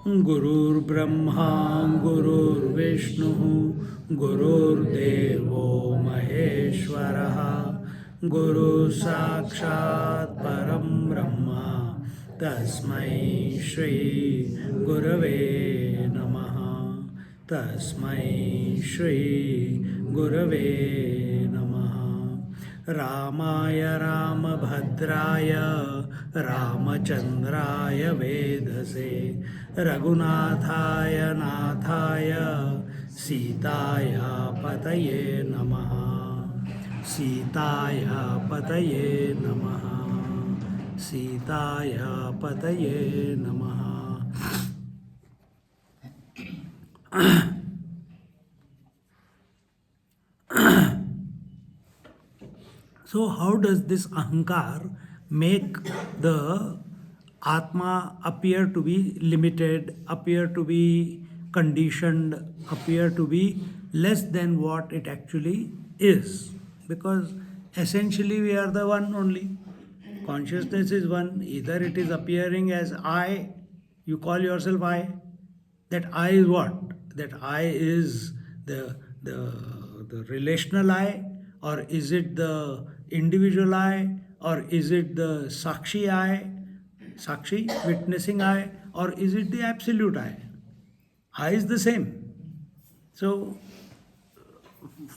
Gurur Brahma, Gurur Vishnu, Gurur Devo Maheshwaraha, Guru Sakshat Param Brahma, Tasmai Shri Gurave Namaha, Tasmai Shri Gurave Namaha. Ramaya Ramabhadraya Ramachandraya Vedase Raghunathaya Nathaya Sitaya Pataye Namaha Sitaya Pataye Namaha Sitaya Pataye Namaha. So how does this ahankar make the Atma appear to be limited, appear to be conditioned, appear to be less than what it actually is? Because essentially we are the one only. Consciousness is one. Either it is appearing as I, you call yourself I. That I is what? That I is the relational I, or is it the individual I, or is it the Sakshi I, Sakshi, witnessing I, or is it the absolute I? I is the same. So,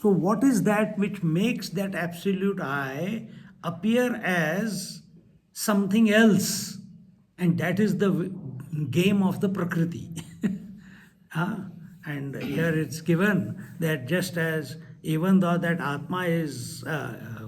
what is that which makes that absolute I appear as something else? And that is the game of the Prakriti. Huh? And here it's given that just as even though that Atma is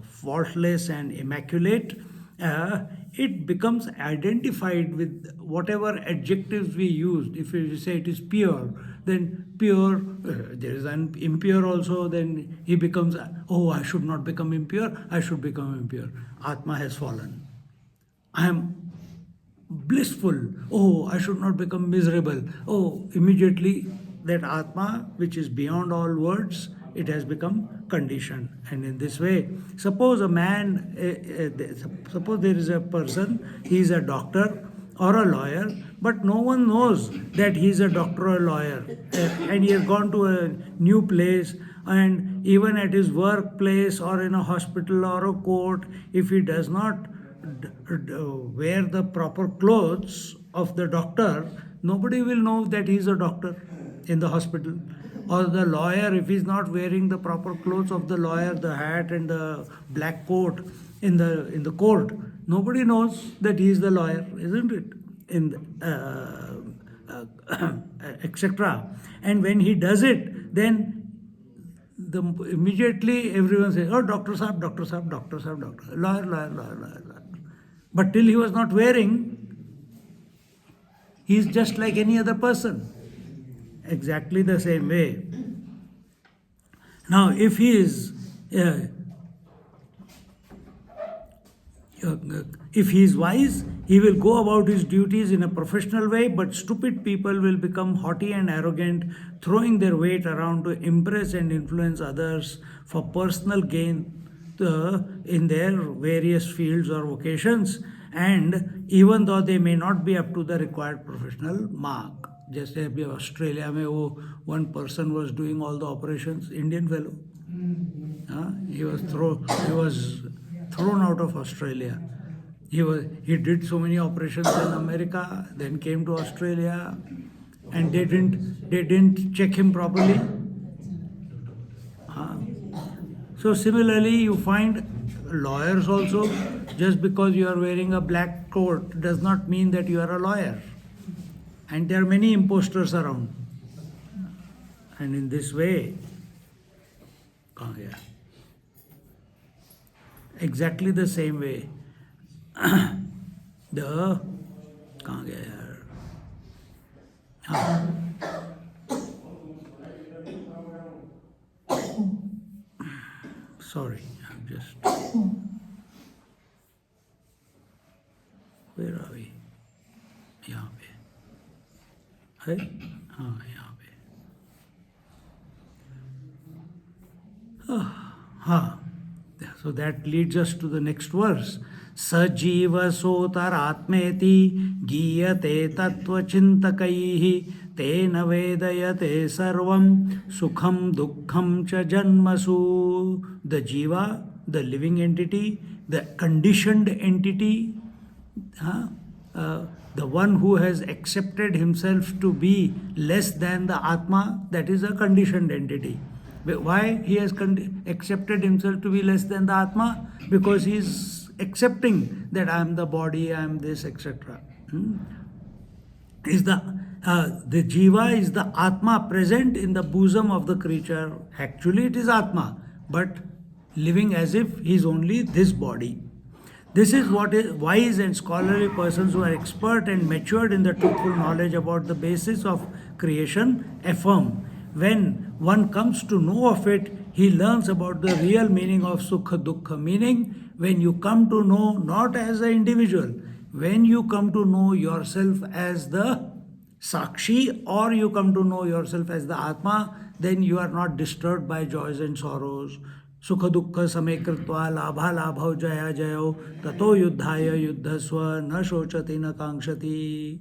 faultless and immaculate, it becomes identified with whatever adjectives we used. If we say it is pure, then pure, there is an impure also, then he becomes, oh, I should not become impure, I should become impure. Atma has fallen. I am blissful. Oh, I should not become miserable. Oh, immediately that Atma, which is beyond all words, it has become conditioned. And in this way, suppose a man, suppose there is a person, he is a doctor or a lawyer, but no one knows that he is a doctor or a lawyer. And he has gone to a new place, and even at his workplace or in a hospital or a court, if he does not wear the proper clothes of the doctor, nobody will know that he is a doctor in the hospital. Or the lawyer, if he is not wearing the proper clothes of the lawyer, the hat and the black coat in the court, nobody knows that he is the lawyer, isn't it? Etc. And when he does it, then immediately everyone says, oh, Doctor Saab, Doctor Saab, Doctor Saab, Doctor, lawyer, lawyer, lawyer, lawyer, lawyer. But till he was not wearing, he is just like any other person. Exactly the same way. Now, if he is wise, he will go about his duties in a professional way, but stupid people will become haughty and arrogant, throwing their weight around to impress and influence others for personal gain in their various fields or vocations, and even though they may not be up to the required professional mark. जैसे अभी Australia में वो one person was doing all the operations, Indian fellow. He was thrown out of Australia. He did so many operations in America, then came to Australia, and they didn't check him properly. So similarly, you find lawyers also. Just because you are wearing a black coat does not mean that you are a lawyer. And there are many imposters around. And in this way, exactly the same way, the Sorry, I'm just. Where are we? यहाँ पे है, हाँ यहाँ पे, हाँ. So that leads us to the next verse. Sajiva sotaratmeti giyate tattva chintakaihi tena vedayate sarvam sukham dukkham cha janmasu. The jiva, the living entity, the conditioned entity, the one who has accepted himself to be less than the Atma, that is a conditioned entity. Why he has accepted himself to be less than the Atma? Because he is accepting that I am the body, I am this, etc. Is the Jiva is the Atma present in the bosom of the creature. Actually it is Atma, but living as if he is only this body. This is what is wise and scholarly persons who are expert and matured in the truthful knowledge about the basis of creation affirm. When one comes to know of it, he learns about the real meaning of Sukha Dukkha. Meaning, when you come to know not as an individual, when you come to know yourself as the Sakshi or you come to know yourself as the Atma, then you are not disturbed by joys and sorrows. Sukha dukkha same kritva labha labhau jaya jayo tato yuddhaya yuddhasva na shochati na kankshati.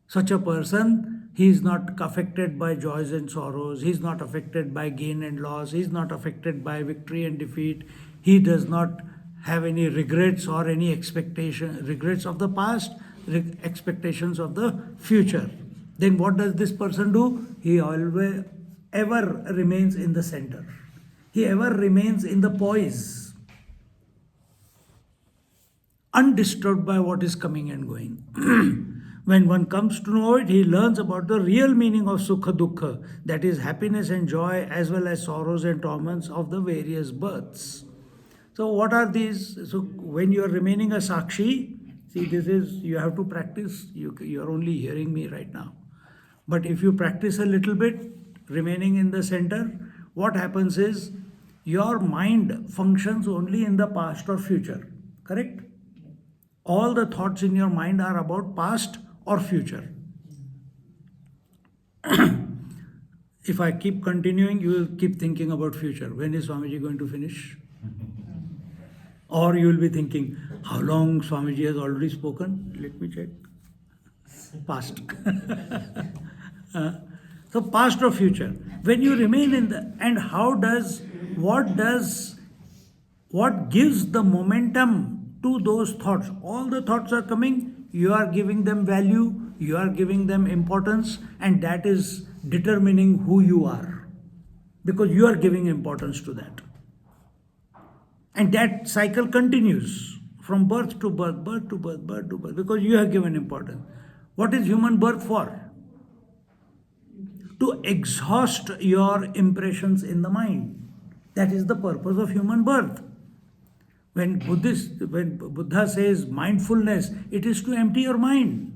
Such a person, he is not affected by joys and sorrows, he is not affected by gain and loss, he is not affected by victory and defeat, he does not have any regrets or any regrets of the past, expectations of the future. Then what does this person do? He always ever remains in the center. He ever remains in the poise, undisturbed by what is coming and going. When one comes to know it, he learns about the real meaning of Sukha Dukkha, that is happiness and joy as well as sorrows and torments of the various births. So what are these? So when you are remaining a Sakshi, see, this is, you have to practice. You are only hearing me right now. But if you practice a little bit, remaining in the center, what happens is your mind functions only in the past or future. Correct? All the thoughts in your mind are about past or future. If I keep continuing, you will keep thinking about future. When is Swamiji going to finish? Or you will be thinking, how long Swamiji has already spoken? Let me check. Past. So past or future. When you remain in the, and what gives the momentum to those thoughts? All the thoughts are coming, you are giving them value, you are giving them importance, and that is determining who you are. Because you are giving importance to that. And that cycle continues from birth to birth, birth to birth, birth to birth, because you have given importance. What is human birth for? To exhaust your impressions in the mind. That is the purpose of human birth. When Buddha says mindfulness, it is to empty your mind.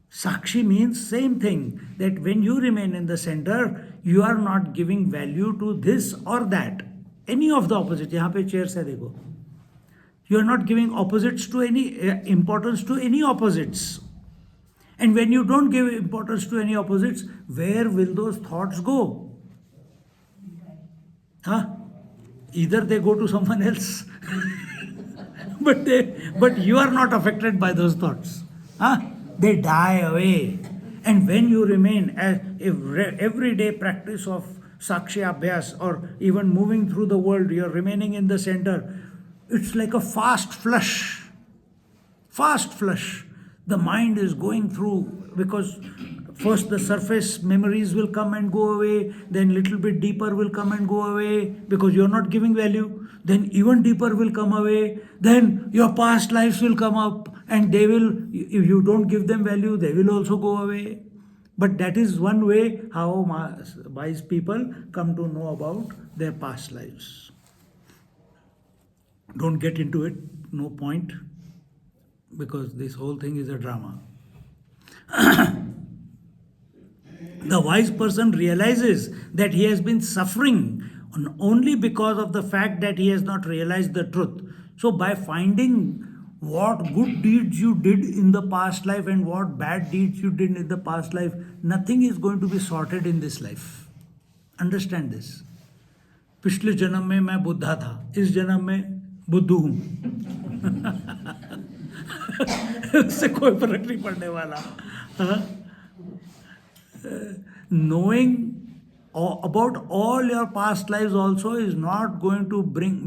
Sakshi means same thing, that when you remain in the center, you are not giving value to this or that. Any of the opposites. यहाँ पे chairs है देखो. You are not giving opposites to any importance to any opposites. And when you don't give importance to any opposites, where will those thoughts go? Either they go to someone else, but you are not affected by those thoughts. They die away. And when you remain as everyday practice of Sakshi Abhyas, or even moving through the world, you are remaining in the center. It's like a fast flush. Fast flush. The mind is going through, because first the surface memories will come and go away, then little bit deeper will come and go away because you're not giving value, then even deeper will come away, then your past lives will come up, and they will, if you don't give them value, they will also go away. But that is one way how wise people come to know about their past lives. Don't get into it, no point, because this whole thing is a drama. The wise person realizes that he has been suffering only because of the fact that he has not realized the truth. So, by finding what good deeds you did in the past life and what bad deeds you did in the past life, nothing is going to be sorted in this life. Understand this. पिछले जन्म में मैं बुद्धा था, इस जन्म में बुद्धू हूँ. उससे कोई फर्क नहीं पड़ने वाला. Knowing about all your past lives also is not going to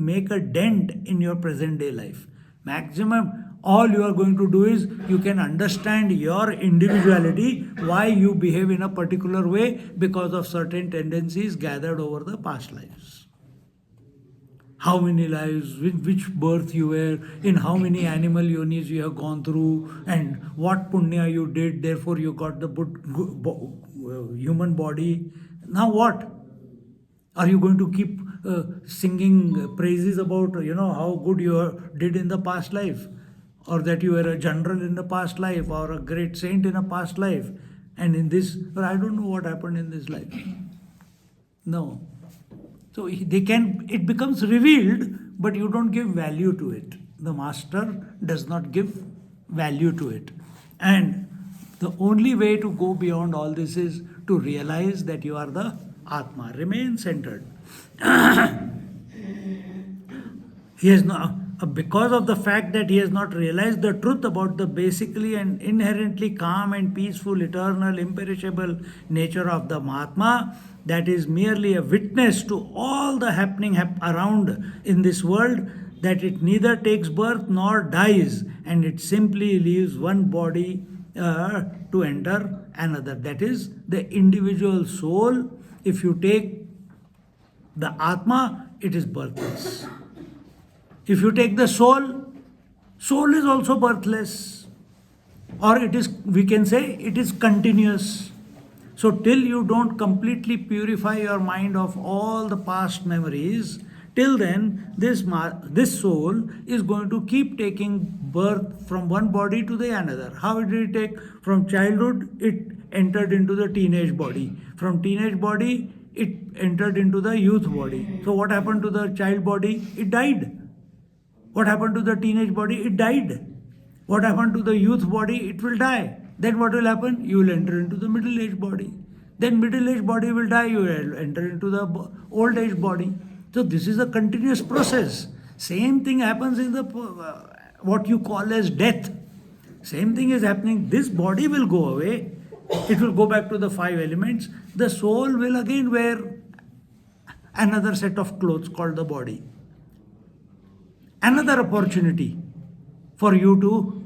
make a dent in your present day life. Maximum all you are going to do is you can understand your individuality, why you behave in a particular way because of certain tendencies gathered over the past lives. How many lives, which birth you were, in how many animal yonis you have gone through, and what punya you did, therefore you got the human body. Now what? Are you going to keep singing praises about, how good you did in the past life? Or that you were a general in the past life, or a great saint in a past life? And in this, I don't know what happened in this life. No. So it becomes revealed, but you don't give value to it. The master does not give value to it. And the only way to go beyond all this is to realize that you are the Atma. Remain centered. He has not, because of the fact that he has not realized the truth about the basically and inherently calm and peaceful, eternal, imperishable nature of the Mahatma, that is merely a witness to all the happening around in this world, that it neither takes birth nor dies, and it simply leaves one body to enter another. That is the individual soul. If you take the Atma, it is birthless. If you take the soul, soul is also birthless. Or it is, we can say, it is continuous. So till you don't completely purify your mind of all the past memories, till then this soul is going to keep taking birth from one body to the another. How did it take? From childhood, it entered into the teenage body. From teenage body, it entered into the youth body. So what happened to the child body? It died. What happened to the teenage body? It died. What happened to the youth body? It will die. Then what will happen? You will enter into the middle-aged body. Then middle-aged body will die. You will enter into the old-age body. So this is a continuous process. Same thing happens in the what you call as death. Same thing is happening. This body will go away. It will go back to the 5 elements. The soul will again wear another set of clothes called the body. Another opportunity for you to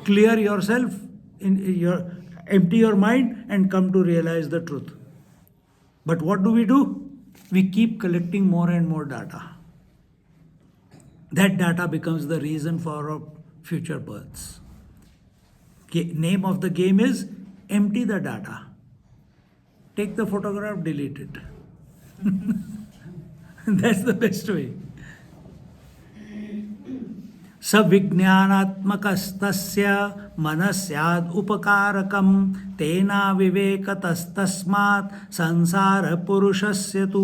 clear yourself, empty your mind and come to realize the truth. But what do? We keep collecting more and more data. That data becomes the reason for our future births. Name of the game is empty the data. Take the photograph, delete it. That's the best way. सविज्ञानात्मकस्तस्य मनस्याद् उपकारकं तेना विवेकतस्तस्मात् संसार पुरुषस्य तु.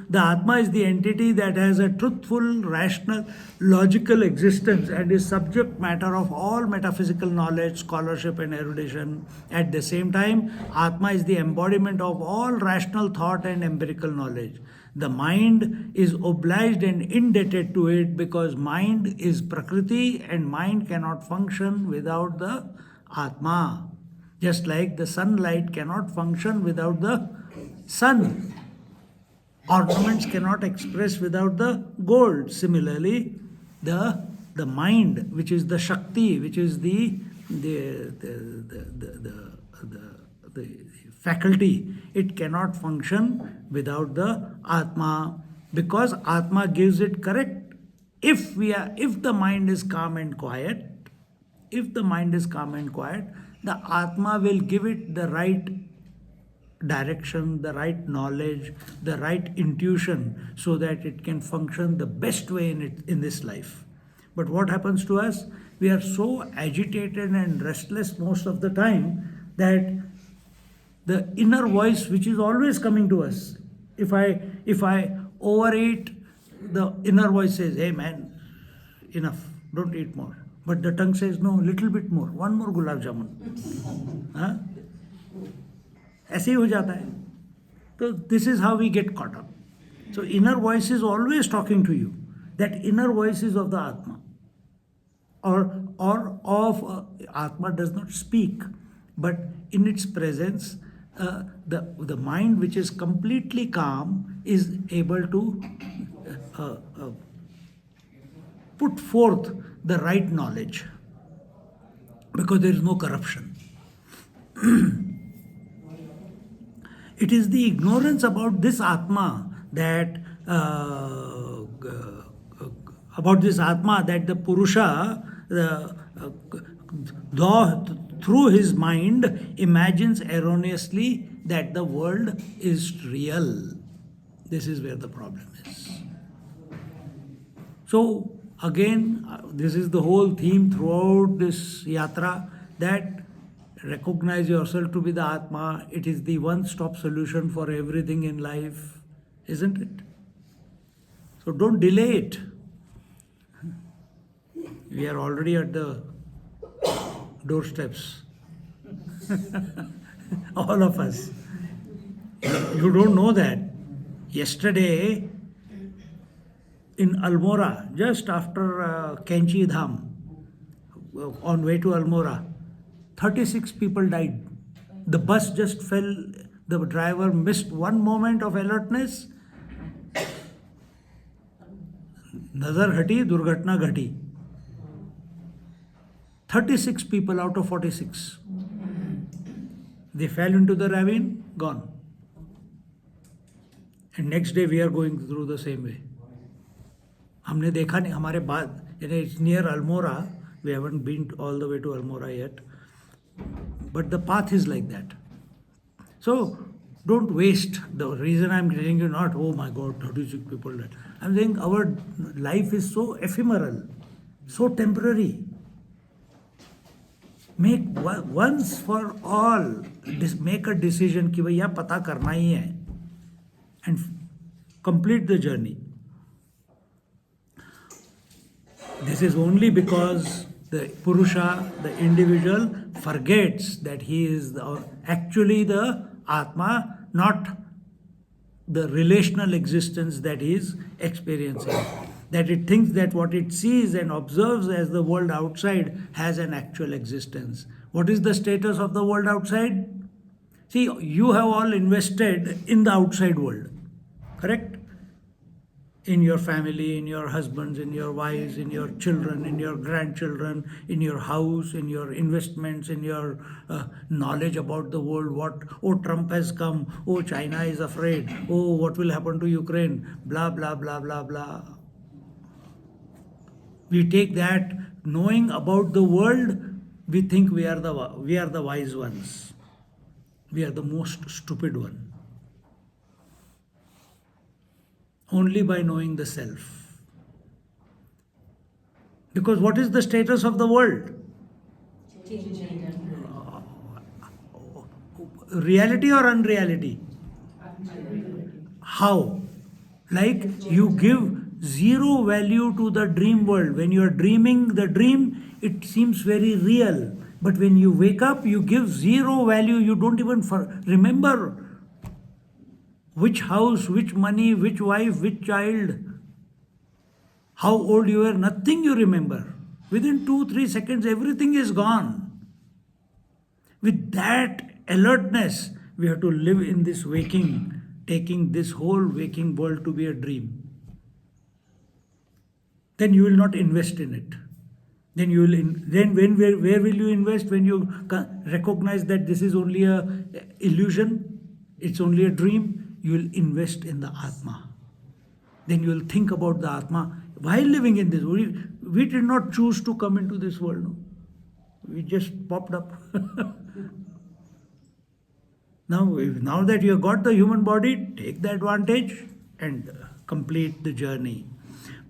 The Atma is the entity that has a truthful, rational, logical existence and is subject matter of all metaphysical knowledge, scholarship and erudition. At the same time, Atma is the embodiment of all rational thought and empirical knowledge. The mind is obliged and indebted to it because mind is Prakriti and mind cannot function without the Atma. Just like the sunlight cannot function without the sun. Ornaments cannot express without the gold. Similarly, the mind, which is the Shakti, which is the faculty, it cannot function without the Atma, because Atma gives it correct. If the mind is calm and quiet, the Atma will give it the right direction, the right knowledge, the right intuition, so that it can function the best way in this life. But what happens to us? We are so agitated and restless most of the time that the inner voice, which is always coming to us, If I overeat, the inner voice says, "Hey man, enough, don't eat more." But the tongue says, "No, little bit more, one more gulab jamun." हाँ? ऐसे ही हो जाता है. So this is how we get caught up. So inner voice is always talking to you. That inner voice is of the Atma. Or of Atma does not speak, but in its presence, the mind which is completely calm is able to uh, uh, put forth the right knowledge, because there is no corruption. It is the ignorance about this Atma that the Purusha, through his mind, imagines erroneously that the world is real. This is where the problem is. So again, this is the whole theme throughout this yatra, that recognize yourself to be the Atma. It is the one-stop solution for everything in life, isn't it? So don't delay it. We are already at the doorsteps. All of us. You don't know that. Yesterday, in Almora, just after Kenchi Dham, on way to Almora, 36 people died. The bus just fell. The driver missed one moment of alertness. Nazar hati, durghatna ghati. 36 people out of 46. They fell into the ravine, gone. And next day we are going through the same way. हमने देखा नहीं, हमारे बाद, it's near Almora. We haven't been all the way to Almora yet. But the path is like that. So don't waste. The reason I'm telling you not, oh my God, 36 people died. I'm saying our life is so ephemeral, so temporary. Make once for all, make a decision कि भैया पता करना ही है, and complete the journey. This is only because the Purusha, the individual, forgets that he is actually the Atma, not the relational existence that he is experiencing. That it thinks that what it sees and observes as the world outside has an actual existence. What is the status of the world outside? See, you have all invested in the outside world, correct? In your family, in your husbands, in your wives, in your children, in your grandchildren, in your house, in your investments, in your knowledge about the world. Oh, Trump has come. Oh, China is afraid. Oh, what will happen to Ukraine? Blah, blah, blah, blah, blah. We take that knowing about the world, we think we are the wise ones. We are the most stupid one. Only by knowing the self. Because what is the status of the world? Reality or unreality? How? Like you give zero value to the dream world. When you are dreaming the dream, it seems very real. But when you wake up, you give zero value. You don't even remember which house, which money, which wife, which child, how old you were, nothing you remember. Within 2-3 seconds, everything is gone. With that alertness, we have to live in this waking, taking this whole waking world to be a dream. Then you will not invest in it. Then you will. Where will you invest? When you recognize that this is only a illusion, it's only a dream. You will invest in the Atma. Then you will think about the Atma while living in this world. We did not choose to come into this world. No? We just popped up. Now that you have got the human body, take the advantage and complete the journey.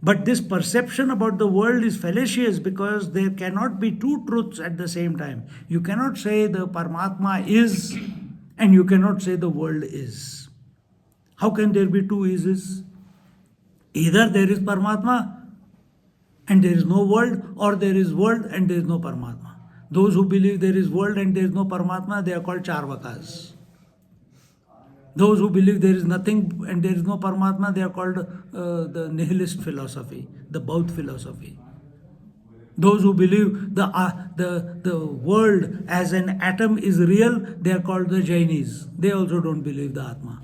But this perception about the world is fallacious, because there cannot be two truths at the same time. You cannot say the Paramatma is, and you cannot say the world is. How can there be two ises? Either there is Paramatma and there is no world, or there is world and there is no Paramatma. Those who believe there is world and there is no Paramatma, they are called Charvakas. Those who believe there is nothing and there is no Paramatma, they are called the nihilist philosophy, the Bauth philosophy. Those who believe the world as an atom is real, they are called the Jainis. They also don't believe the Atma.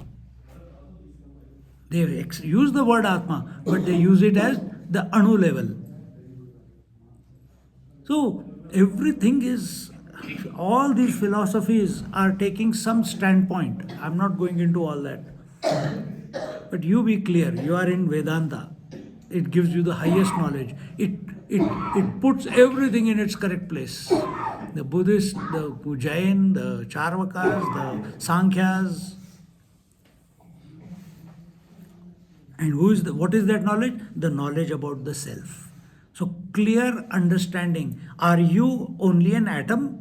They use the word Atma, but they use it as the Anu level. So everything is, all these philosophies are taking some standpoint. I'm not going into all that. But you be clear, you are in Vedanta. It gives you the highest knowledge. It puts everything in its correct place. The Buddhist, the Jain, the Charvakas, the Sankhyas. And what is that knowledge? The knowledge about the self. So clear understanding. Are you only an atom?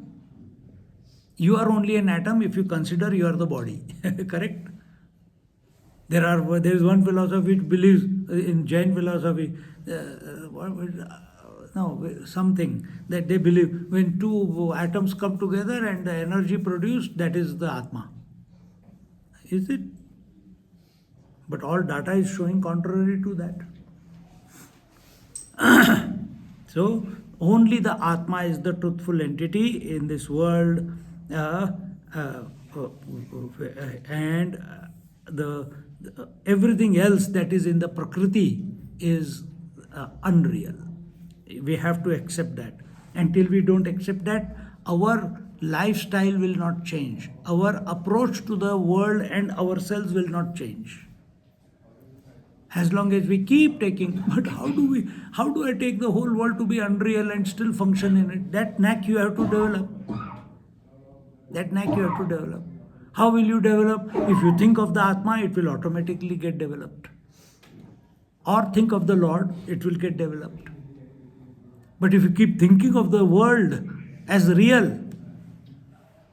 You are only an atom if you consider you are the body. Correct? There is one philosophy which believes in Jain philosophy, something that they believe when two atoms come together and the energy produced, that is the Atma. Is it? But all data is showing contrary to that. So only the Atma is the truthful entity in this world, and everything else that is in the Prakriti is unreal. We have to accept that. Until we don't accept that, our lifestyle will not change. Our approach to the world and ourselves will not change. As long as we keep taking, but how do I take the whole world to be unreal and still function in it? That knack you have to develop. That knack you have to develop. How will you develop? If you think of the Atma, it will automatically get developed. Or think of the Lord, it will get developed. But if you keep thinking of the world as real,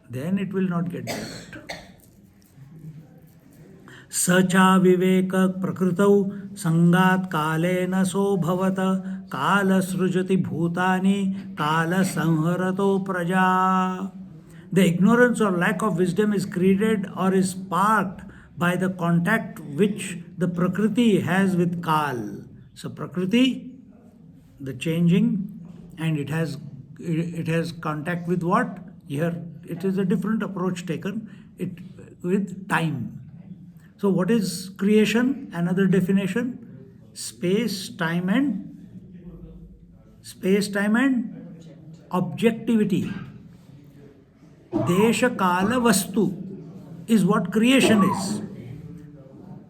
then it will not get developed. Sacha viveka prakritau sangat kalena so bhavata kala srujati bhutani kala sanharato praja. The ignorance or lack of wisdom is created or is sparked by the contact which the Prakriti has with Kal. So Prakriti, the changing, and it has contact with what? Here it is a different approach taken, with time. So what is creation? Another definition: space, time and objectivity. Desha Kala Vastu is what creation is.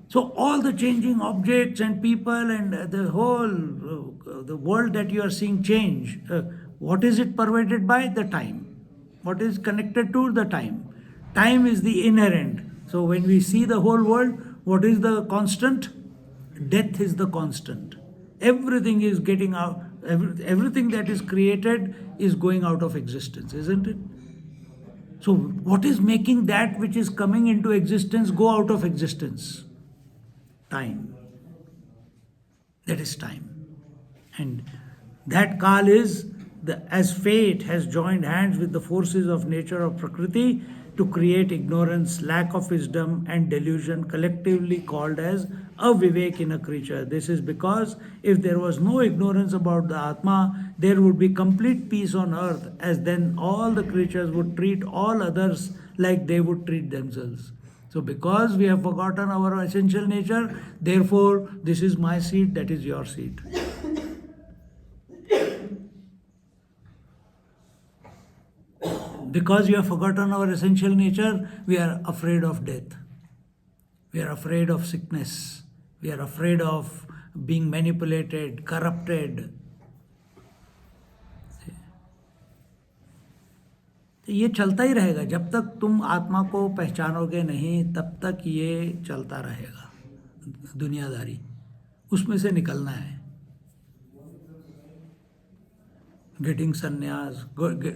So all the changing objects and people and the whole the world that you are seeing change, what is it pervaded by? The time. What is connected to? The time. Time is the inherent. So when we see the whole world, what is the constant? Death is the constant. Everything is getting out, everything that is created is going out of existence, isn't it? So what is making that which is coming into existence go out of existence? Time. That is time. And that Kal is, as fate has joined hands with the forces of nature of Prakriti to create ignorance, lack of wisdom and delusion, collectively called as avivek in a creature. This is because if there was no ignorance about the Atma, there would be complete peace on earth, as then all the creatures would treat all others like they would treat themselves. So because we have forgotten our essential nature, therefore this is my seat, that is your seat. Because we have forgotten our essential nature, we are afraid of death. We are afraid of sickness. We are afraid of being manipulated, corrupted. ये चलता ही रहेगा जब तक तुम आत्मा को पहचानोगे नहीं, तब तक ये चलता रहेगा दुनियादारी. उसमें से निकलना है. Getting sannyas,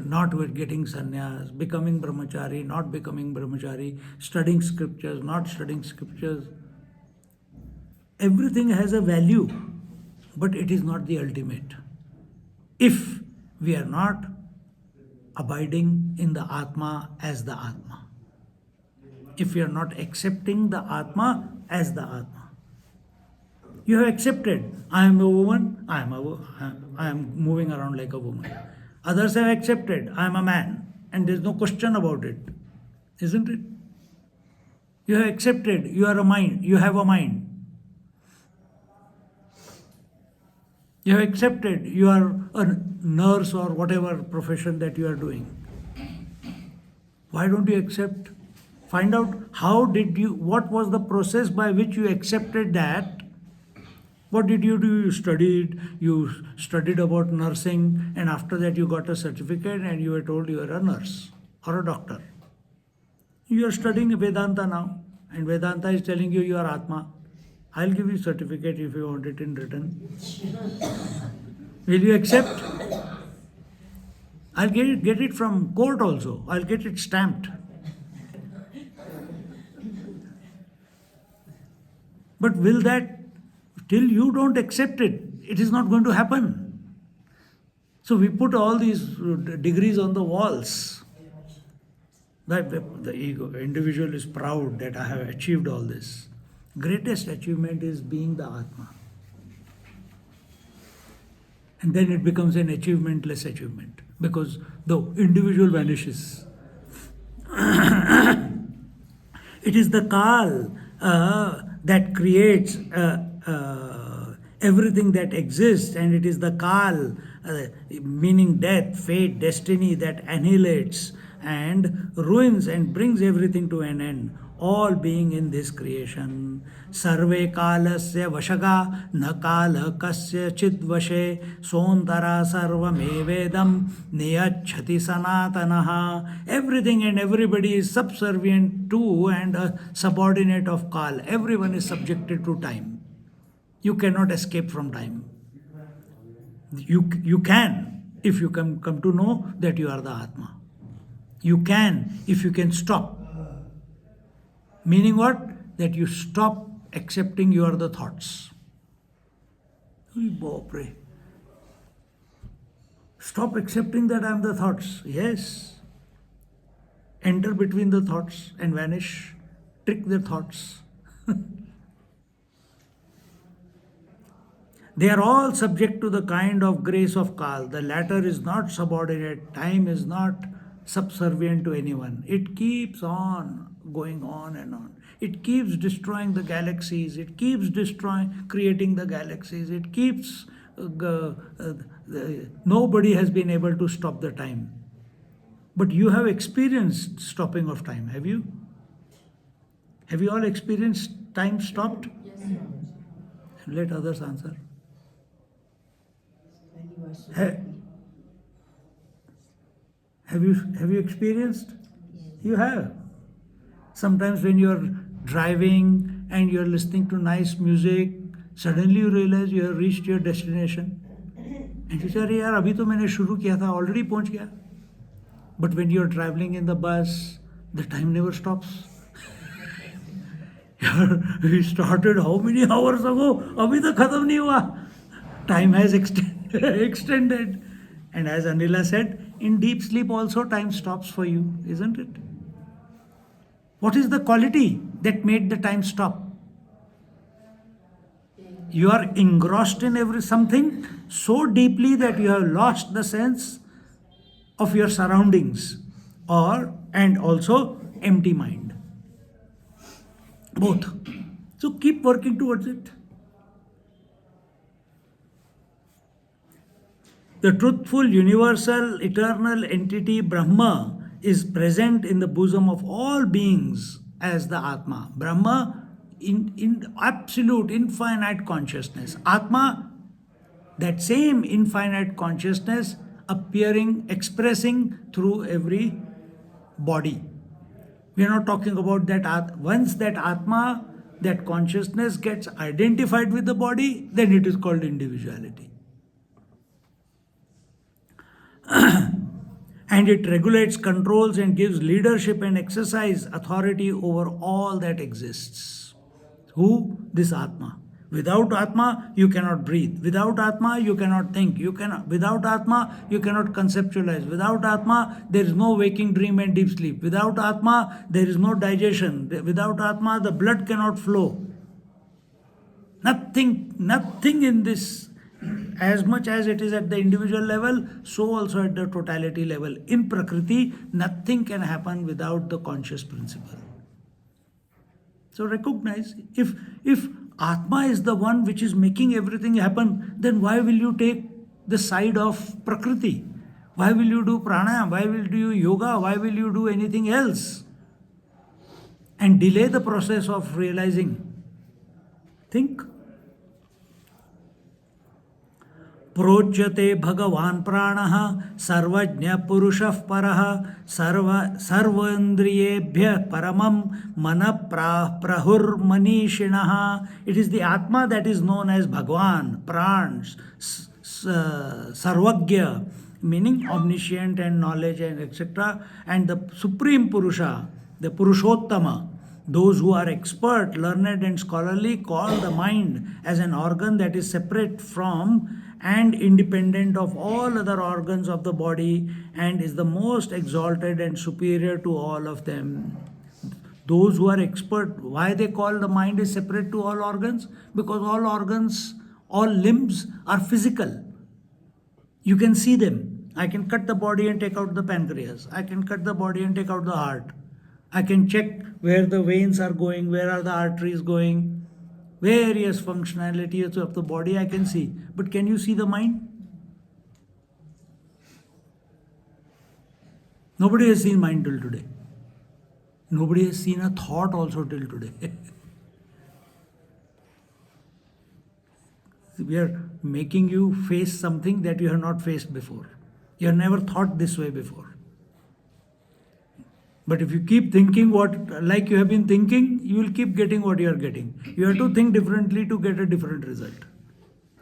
not getting sannyas, becoming brahmachari, not becoming brahmachari, studying scriptures, not studying scriptures. Everything has a value, but it is not the ultimate. If we are not abiding in the Atma as the Atma, if we are not accepting the Atma as the Atma, you have accepted, I am a woman, I am moving around like a woman. Others have accepted, I am a man, and there is no question about it, isn't it? You have accepted, you are a mind, you have a mind. You have accepted, you are a nurse or whatever profession that you are doing. Why don't you accept? Find out what was the process by which you accepted that. What did you do? You studied about nursing, and after that you got a certificate and you were told you are a nurse or a doctor. You are studying Vedanta now, and Vedanta is telling you are Atma. I'll give you certificate if you want it in written. Will you accept? I'll get it from court also. I'll get it stamped. But will that, till you don't accept it, it is not going to happen. So we put all these degrees on the walls. That the ego, individual is proud that I have achieved all this. Greatest achievement is being the Atma. And then it becomes an achievementless achievement because the individual vanishes. It is the Kal that creates everything that exists, and it is the Kal, meaning death, fate, destiny, that annihilates and ruins and brings everything to an end. All being in this creation. Sarve kalasya vashaga na kala kasya chidvashe sontara sarvamevedam niyachhati sanatanaha. Everything and everybody is subservient to and a subordinate of Kal. Everyone is subjected to time. You cannot escape from time. You can if you come to know that you are the Atma. You can if you can stop. Meaning what? That you stop accepting you are the thoughts. Stop accepting that I am the thoughts. Yes. Enter between the thoughts and vanish. Trick the thoughts. They are all subject to the kind of grace of Kal. The latter is not subordinate. Time is not subservient to anyone. It keeps on going on and on. It keeps destroying the galaxies. It keeps creating the galaxies. It keeps, nobody has been able to stop the time. But you have experienced stopping of time, have you? Have you all experienced time stopped? Yes. Let others answer. Have you experienced? You have. Sometimes when you're driving and you're listening to nice music, suddenly you realize you have reached your destination. And you say, "Arey yaar, abhi to maine shuru kiya tha, already pahunch gaya." But when you're traveling in the bus, the time never stops. We started how many hours ago? Abhi to khatam nahi hua. Time has extended. And as Anila said, in deep sleep also time stops for you, isn't it? What is the quality that made the time stop? You are engrossed in something so deeply that you have lost the sense of your surroundings, and also empty mind. Both. So keep working towards it. The truthful, universal, eternal entity Brahma is present in the bosom of all beings as the Atma. Brahma in absolute, infinite consciousness. Atma, that same infinite consciousness appearing, expressing through every body. We are not talking about that. Once that Atma, that consciousness gets identified with the body, then it is called individuality. And it regulates, controls, and gives leadership and exercise authority over all that exists. Who? This Atma. Without Atma, you cannot breathe. Without Atma, you cannot think. Without Atma, you cannot conceptualize. Without Atma, there is no waking dream and deep sleep. Without Atma, there is no digestion. Without Atma, the blood cannot flow. Nothing in this, as much as it is at the individual level, so also at the totality level. In Prakriti, nothing can happen without the conscious principle. So recognize, if Atma is the one which is making everything happen, then why will you take the side of Prakriti? Why will you do pranayama? Why will you do yoga? Why will you do anything else? And delay the process of realizing. Think. प्रोच्यते भगवान् प्राणः सर्वज्ञ पुरुषः परः सर्वेन्द्रियेभ्यः परमं मनः प्रहुर्मनीषिणः. It is the Atma that is known as Bhagwan, Pran, Sarvagya, meaning omniscient and knowledge and etc. And the Supreme Purusha, the Purushottama, those who are expert, learned and scholarly call the mind as an organ that is separate from and independent of all other organs of the body and is the most exalted and superior to all of them. Those who are expert, why they call the mind is separate to all organs? Because all organs, all limbs are physical. You can see them. I can cut the body and take out the pancreas. I can cut the body and take out the heart. I can check where the veins are going, where are the arteries going. Various functionalities of the body I can see. But can you see the mind? Nobody has seen mind till today. Nobody has seen a thought also till today. We are making you face something that you have not faced before. You have never thought this way before. But if you keep thinking like you have been thinking, you will keep getting what you are getting. You have to think differently to get a different result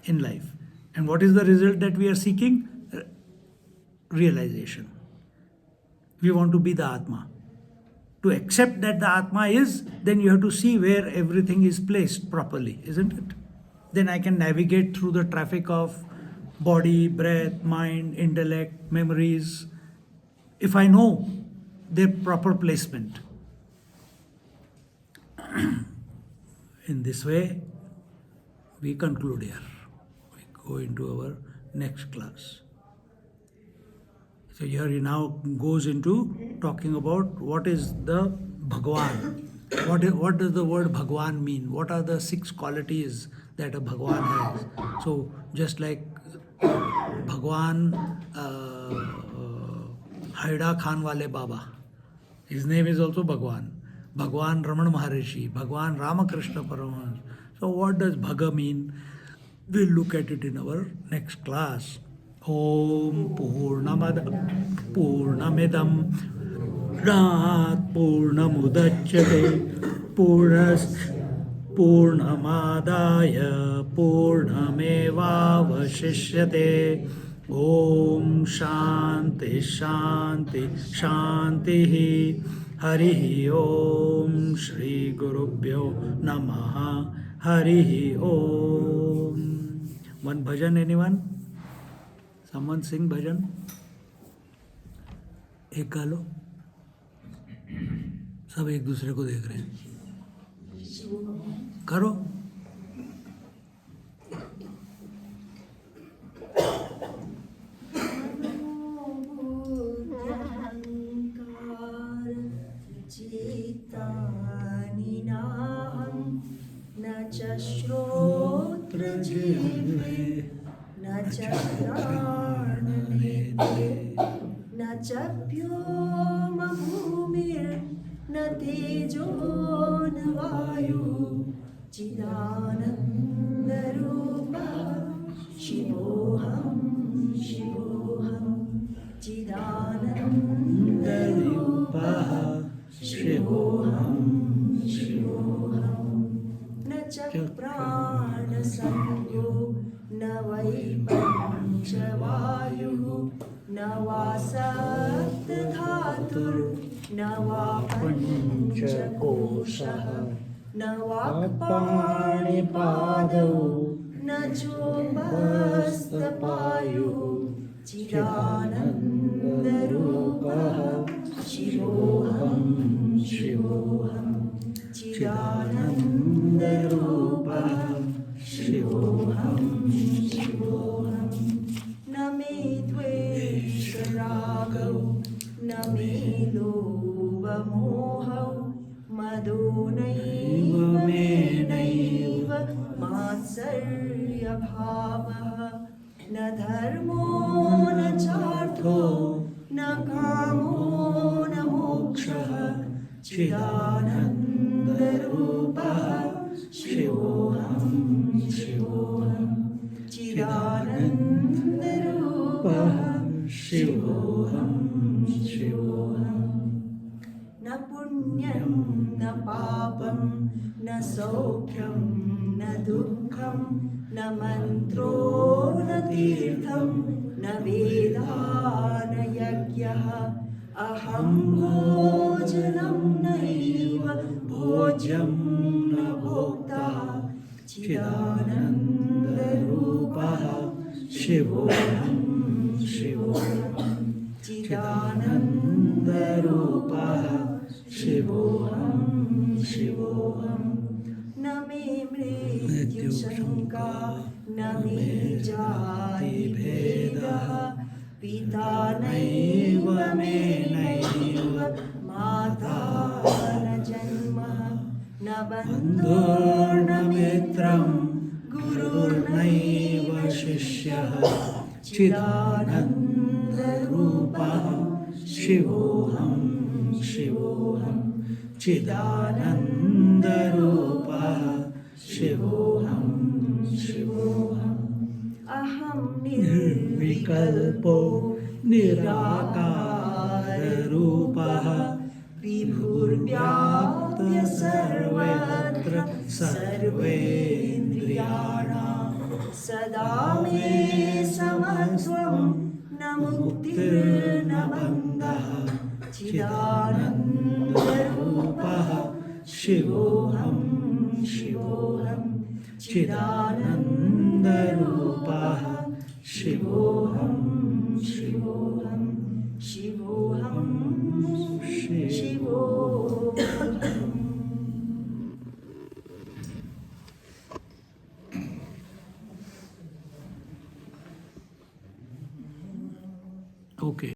in life. And what is the result that we are seeking? Realization. We want to be the Atma. To accept that the Atma is, then you have to see where everything is placed properly, isn't it? Then I can navigate through the traffic of body, breath, mind, intellect, memories. If I know their proper placement. In this way, we conclude here. We go into our next class. So here he now goes into talking about what is the Bhagwan. What does the word Bhagwan mean? What are the 6 qualities that a Bhagwan has? So just like Bhagwan Haida Khan Wale Baba, his name is also Bhagwan. Bhagwan Ramana Maharishi, Bhagwan Ramakrishna Paramananda. So what does Bhaga mean? We'll look at it in our next class. Om Purnamidam Rat Purnamudachyate Purnamadaya Purnamevavashishyate. Om Shanti Shanti Shanti Hari Om Shri Gurubhyo Namaha Hari Om. One bhajan, anyone? Someone sing bhajan? एक गा लो. सब एक दूसरे को देख रहे हैं. करो. न च श्रोत्रजिह्वे न च घ्राणनेत्रे न च व्योमभूमिर्न तेजो न वायुः चिदानन्दरूपः शिवोऽहं चिदानन्दरूपः शिवोऽहं न च प्राणसंज्ञो न वै पञ्चवायुः न वा सप्तधातुर्न वा पञ्चकोशः न वाक्पाणिपादौ न चोपस्थपायुः चिदानन्दरूपः शिवोऽहं शिवोऽहं चिदानन्दरूपः शिवोऽहं शिवोऽहं न मे द्वेषरागौ न मे लोभमोहौ मदो नैव मे नैव मात्सर्यभावः न धर्मो न चार्थो न कामो न मोक्षः चिदानन्दरूपः शिवोऽहं शिवोऽहं चिदानन्दरूपः शिवोऽहं शिवोऽहं न पुण्यं न पापं न सौख्यं न दुःखं न मन्त्रो न तीर्थं न वेदा न यज्ञः अहं भोजनं नैव भोज्यं न भोक्ता चिदानन्दरूपः शिवोऽहं शिवोऽहं चिदानन्दरूपः शिवोऽहं शिवोऽहं न मे मृत्युशङ्का न मे जातिभेदः पिता नैव मे नैव माता न जन्मः न बन्धुर्न मित्रं गुरुर्नैव शिष्यः चिदानन्दरूपः शिवोऽहं शिवोऽहं चिदानन्दरूपः शिवोऽहं शिवोऽहं अहं निर्विकल्पो निराकाररूपः विभुर्व्याप्य सर्वत्र सर्वेन्द्रियाणां सदा मे समत्वं न मुक्तिर्न बन्धः चिदानन्दरूपः शिवोऽहं शिवोऽहं चिदानन्दरूपः शिवोऽहं शिवोऽहं